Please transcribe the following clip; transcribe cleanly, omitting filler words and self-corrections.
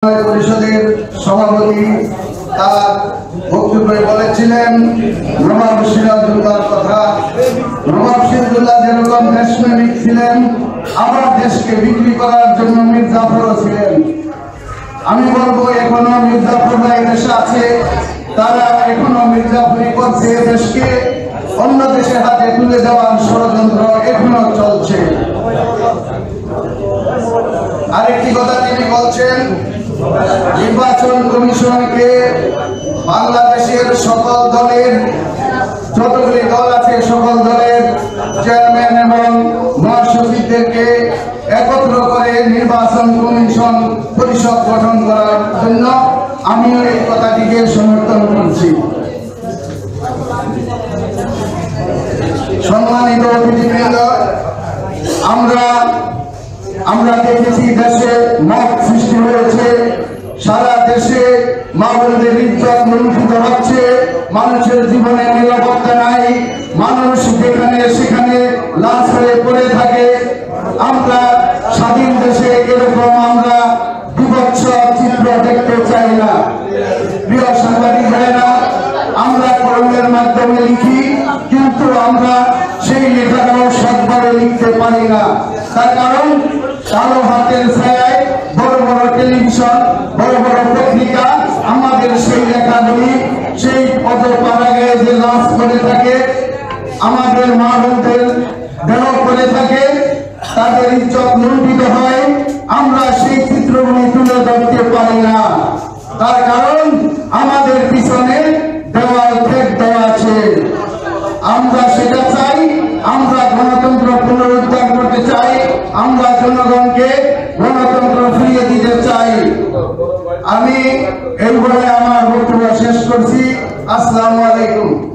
পরিষদের সভাপতি তার বক্তব্যে বলেছিলেন নবাব সিরাজউদ্দৌলার কথা। নবাব সিরাজউদ্দৌলা যেরকম দেশপ্রেমিক ছিলেন, আবার দেশকে বিক্রি করার জন্য মীর জাফরও ছিলেন। আমি বলবো এখনো মীর জাফররা দেশে আছে, তারা এখনো মীর জাফরি করছে, দেশকে অন্য দেশের হাতে তুলে দেওয়ার ষড়যন্ত্র এখনো চলছে। আরেকটি কথা তিনি বলছেন, নির্বাচন কমিশনকে বাংলাদেশের সকল দলের, যতগুলি দল আছে সকল দলের চেয়ারম্যান এবং মহাসচিবদেরকে একত্র করে নির্বাচন কমিশন পরিষদ গঠন করার জন্য আমিও এই কথাটিকে সমর্থন করছি। সম্মানিত অতিথিবৃন্দ, আমরা দেখেছি দেশে মত সৃষ্টি হয়েছে, সারা দেশে মা-বোনদের ইজ্জত লুণ্ঠিত হচ্ছে, মানুষের জীবনে নিরাপত্তা নাই, মানুষ যেখানে সেখানে লাশ হয়ে পড়ে থাকে। আমরা স্বাধীন দেশে এরকম আমরা বিভৎস চিত্র দেখতে চাই না। প্রিয় সাংবাদিক ভাইয়েরা, আমরা কলমের মাধ্যমে লিখি, কিন্তু আমরা সেই লেখাটাও সৎভাবে লিখতে পারি না। তার কারণ কালো হাতের ছায়ায় বড় বড় টেলিভিশন, বড় বড় পত্রিকা আমাদের সেই লেখাগুলি সেই পদপাড়াগায় যে লাশ করে থাকে, আমাদের মা বোনদের দেহ করে থাকে, তাদের ইজ্জত লুণ্ঠিত হয়, আমরা সেই চিত্রগুলি তুলে ধরতে পারি না। তার কারণ আমাদের পিছনে দেওয়াল ঠেক দেওয়া আছে। আমরা সেটা চাই, আমরা গণতন্ত্র পুনরুদ্ধার করতে চাই, আমরা জনগণকে গণতন্ত্র ফিরিয়ে দিতে চাই। আমি এই বলে আমার বক্তব্য শেষ করছি। আসসালামু আলাইকুম।